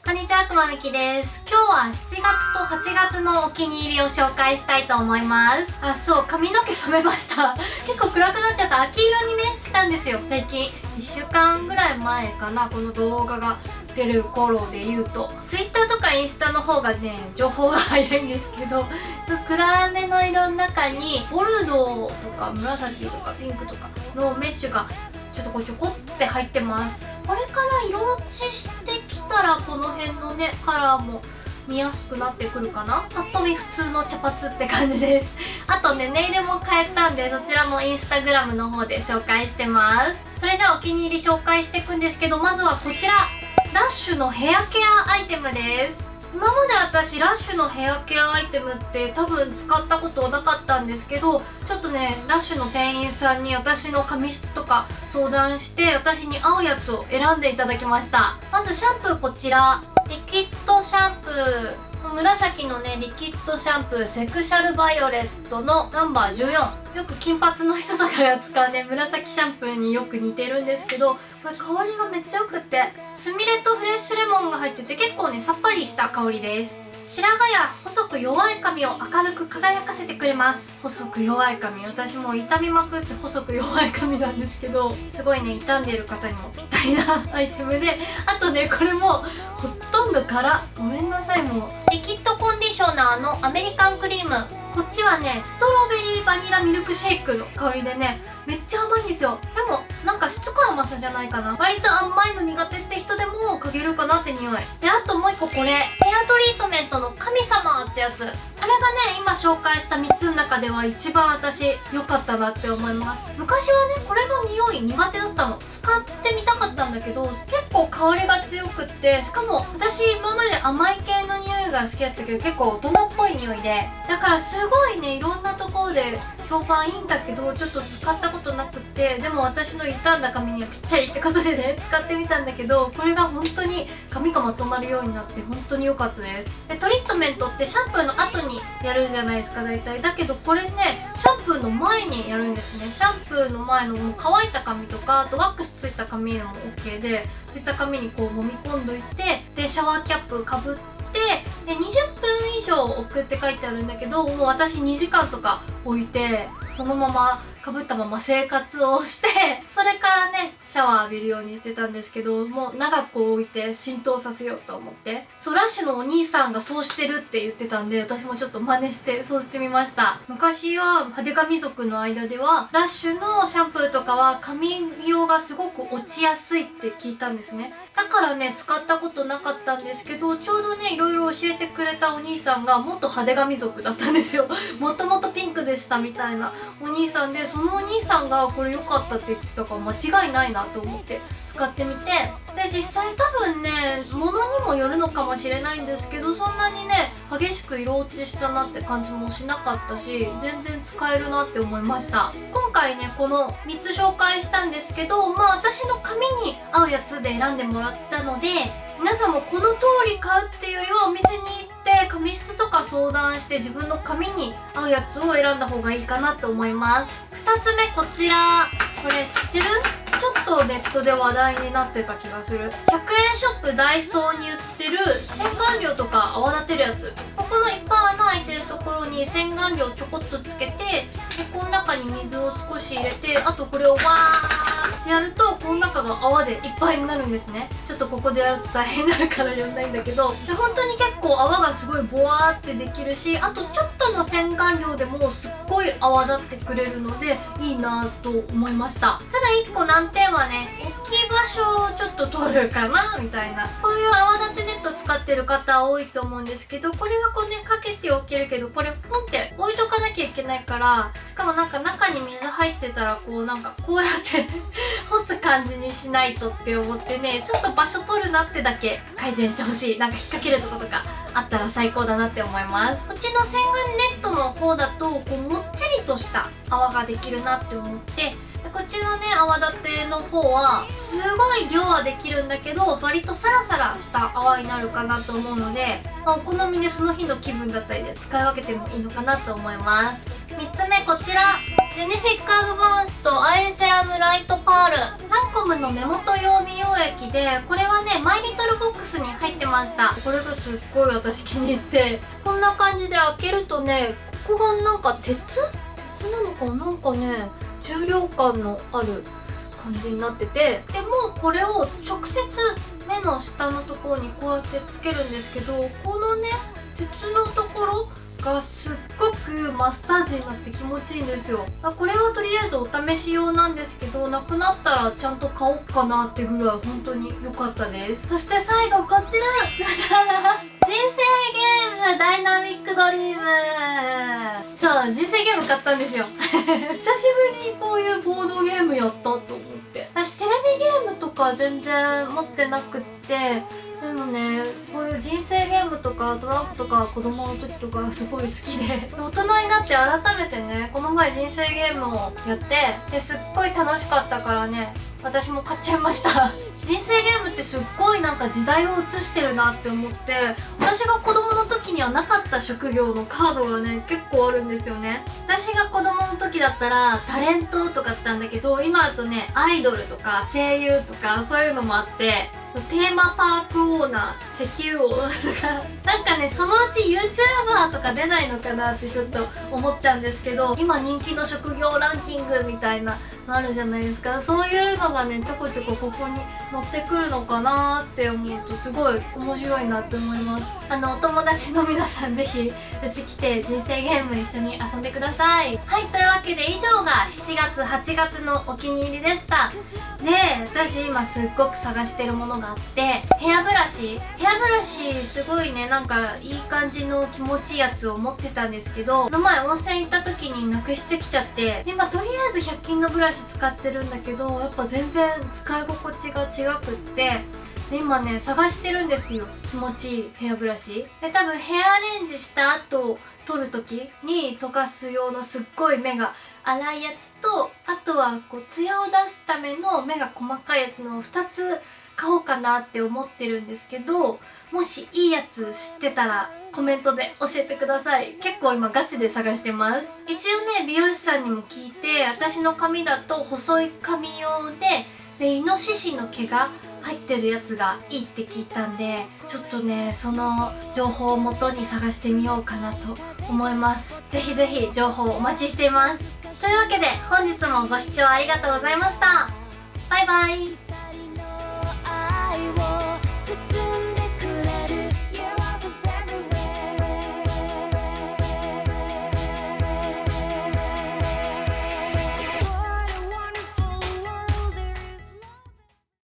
こんにちは、くまみきです。今日は7月と8月のお気に入りを紹介したいと思います。そう、髪の毛染めました結構暗くなっちゃった。秋色にね、したんですよ。最近1週間ぐらい前かな、この動画が出る頃で言うと Twitter とかインスタの方がね、情報が早いんですけど、暗めの色の中にボルドーとか紫とかピンクとかのメッシュがちょっとちょこって入ってます。これから色落ちしてきたらこの辺のねカラーも見やすくなってくるかな。パッと見普通の茶髪って感じですあとね、ネイルも変えたんで、そちらもインスタグラムの方で紹介してます。それじゃあお気に入り紹介していくんですけど、まずはこちら、ラッシュのヘアケアアイテムです。今まで私ラッシュのヘアケアアイテムって多分使ったことなかったんですけど、ちょっとねラッシュの店員さんに私の髪質とか相談して、私に合うやつを選んでいただきました。まずシャンプー、こちらリキッドシャンプー、紫のねリキッドシャンプー、セクシャルバイオレットのナンバー14。よく金髪の人とかが使うね紫シャンプーによく似てるんですけど、これ香りがめっちゃよくって、スミレとフレッシュレモンが入ってて結構ねさっぱりした香りです。白髪や細く弱い髪を明るく輝かせてくれます。細く弱い髪、私も傷みまくって細く弱い髪なんですけど、すごいね傷んでる方にもぴったりなアイテムで、あとねこれもほとんど空、ごめんなさい。もうリキッドコンディショナーのアメリカンクリーム、こっちはねストロベリーバニラミルクシェイクの香りでね、めっちゃ甘いんですよ。でもなんかしつこい甘さじゃないかな。割と甘いの苦手って人でも嗅げるかなって匂いで、あともう一個これ、ヘアトリートメントの神様ってやつ。これがね今紹介した3つの中では一番私良かったなって思います。昔はねこれの匂い苦手だったの。使ってみたかったんだけど、結構香りが強くって、しかも私今まで甘い系の匂いが好きだったけど、結構大人っぽい匂いで、だからすごいねいろんなところで評判いいんだけど、ちょっと使ったことなくって、でも私の傷んだ髪にはぴったりってことでね使ってみたんだけど、これが本当に髪がまとまるようになって本当に良かったです。でトリートメントってシャンプーの後にやるじゃないですか大体。だけどこれねシャンプーの前にやるんですね。シャンプーの前のもう乾いた髪とか、あとワックスついた髪でも OK で、そういった髪にこう揉み込んどいて、でシャワーキャップかぶって、で20分以上置くって書いてあるんだけど、もう私2時間とか置いてそのままかぶったまま生活をして、それからねシャワー浴びるようにしてたんですけど、もう長く置いて浸透させようと思って、そうラッシュのお兄さんがそうしてるって言ってたんで、私もちょっと真似してそうしてみました。昔は派手髪族の間ではラッシュのシャンプーとかは髪色がすごく落ちやすいって聞いたんですね。だからね使ったことなかったんですけど、ちょうどねいろいろ教えてくれたお兄さんが元派手髪族だったんですよもともとピンクでしたみたいなお兄さんで、そのお兄さんがこれ良かったって言ってたから間違いないなと思って使ってみて、で実際多分ね物にもよるのかもしれないんですけど、そんなにね激しく色落ちしたなって感じもしなかったし、全然使えるなって思いました。今回ねこの3つ紹介したんですけど、私の髪に合うやつで選んでもらったので、皆さんもこの通り買うっていうよりはお店に行って髪質とか相談して自分の髪に合うやつを選んだ方がいいかなと思います。2つ目こちら、これ知ってる？ちょっとネットで話題になってた気がする。100円ショップダイソーに売ってる洗顔料とか泡立てるやつ。ここのいっぱい穴開いてるところに洗顔料ちょこっとつけて、でこの中に水を少し入れて、あとこれをわーってやるとこの中が泡でいっぱいになるんですね。ちょっとここでやると大変になるからやんないんだけど、で本当に結構泡がすごいボワーってできるし、あとちょっとの洗顔料でもすっごい泡立ってくれるのでいいなと思いました。ただ1個難点はね、置き場所をちょっと取るかなみたいな。こういう泡立てネット使ってる方多いと思うんですけど、これはこうねかけておけるけど、これポンって置いとかなきゃいけないから、しかもなんか中に水入ってたらこうなんかこうやって干す感じにしないとって思ってね、ちょっと場所取るなってだけ改善してほしい。なんか引っ掛けるとことかあったら最高だなって思います。こっちの洗顔ネットの方だとこうもっちりとした泡ができるなって思って、でこっちのね泡立ての方はすごい量はできるんだけど、割とサラサラした泡になるかなと思うので、お好みでその日の気分だったりで使い分けてもいいのかなと思います。3つ目こちら、ジェネフィックアドバンスとアイセラムライトパール、ランコムの目元用美容液で、これはねマイリトルボックスに入ってました。これがすっごい私気に入って、こんな感じで開けるとね、ここがなんか鉄なのかなんかね重量感のある感じになってて、でもこれを直接目の下のところにこうやってつけるんですけど、このね鉄のところがすっごくマッサージになって気持ちいいんですよ。これはとりあえずお試し用なんですけど、なくなったらちゃんと買おうかなってぐらい本当に良かったです。そして最後こちら人生ゲームダイナミックドリーム。そう、人生ゲーム買ったんですよ久しぶりにこういうボードゲームやったと思って。私テレビゲームとか全然持ってなくって、でもねこういう人生ゲームとかトランプとか子供の時とかすごい好きで、大人になって改めてねこの前人生ゲームをやって、ですっごい楽しかったからね私も買っちゃいました人生ゲームってすっごいなんか時代を映してるなって思って、私が子供の時にはなかった職業のカードがね結構あるんですよね。私が子供の時だったらタレントとかだったんだけど、今だとねアイドルとか声優とかそういうのもあって、テーマパークオーナー、石油王とかなんかねそのうち YouTuber とか出ないのかなってちょっと思っちゃうんですけど、今人気の職業ランキングみたいなのあるじゃないですか。そういうのがねちょこちょこここに載ってくるのかなって思うとすごい面白いなって思います。お友達の皆さんぜひうち来て人生ゲーム一緒に遊んでください。はい、というわけで以上が7月8月のお気に入りでした。で、私今すっごく探してるものがあって、ヘアブラシすごいねなんかいい感じの気持ちいいやつを持ってたんですけど、この前温泉行った時になくしてきちゃって、今とりあえず100均のブラシ使ってるんだけど、やっぱ全然使い心地が違くって、で今ね探してるんですよ、気持ちいいヘアブラシで。多分ヘアアレンジした後取る時に溶かす用のすっごい目が粗いやつと、あとはこうツヤを出すための目が細かいやつの2つ買おうかなって思ってるんですけど、もしいいやつ知ってたらコメントで教えてください。結構今ガチで探してます。一応ね美容師さんにも聞いて、私の髪だと細い髪用でイノシシの毛が入ってるやつがいいって聞いたんで、ちょっとねその情報をもとに探してみようかなと思います。ぜひぜひ情報お待ちしています。というわけで本日もご視聴ありがとうございました。バイバイ。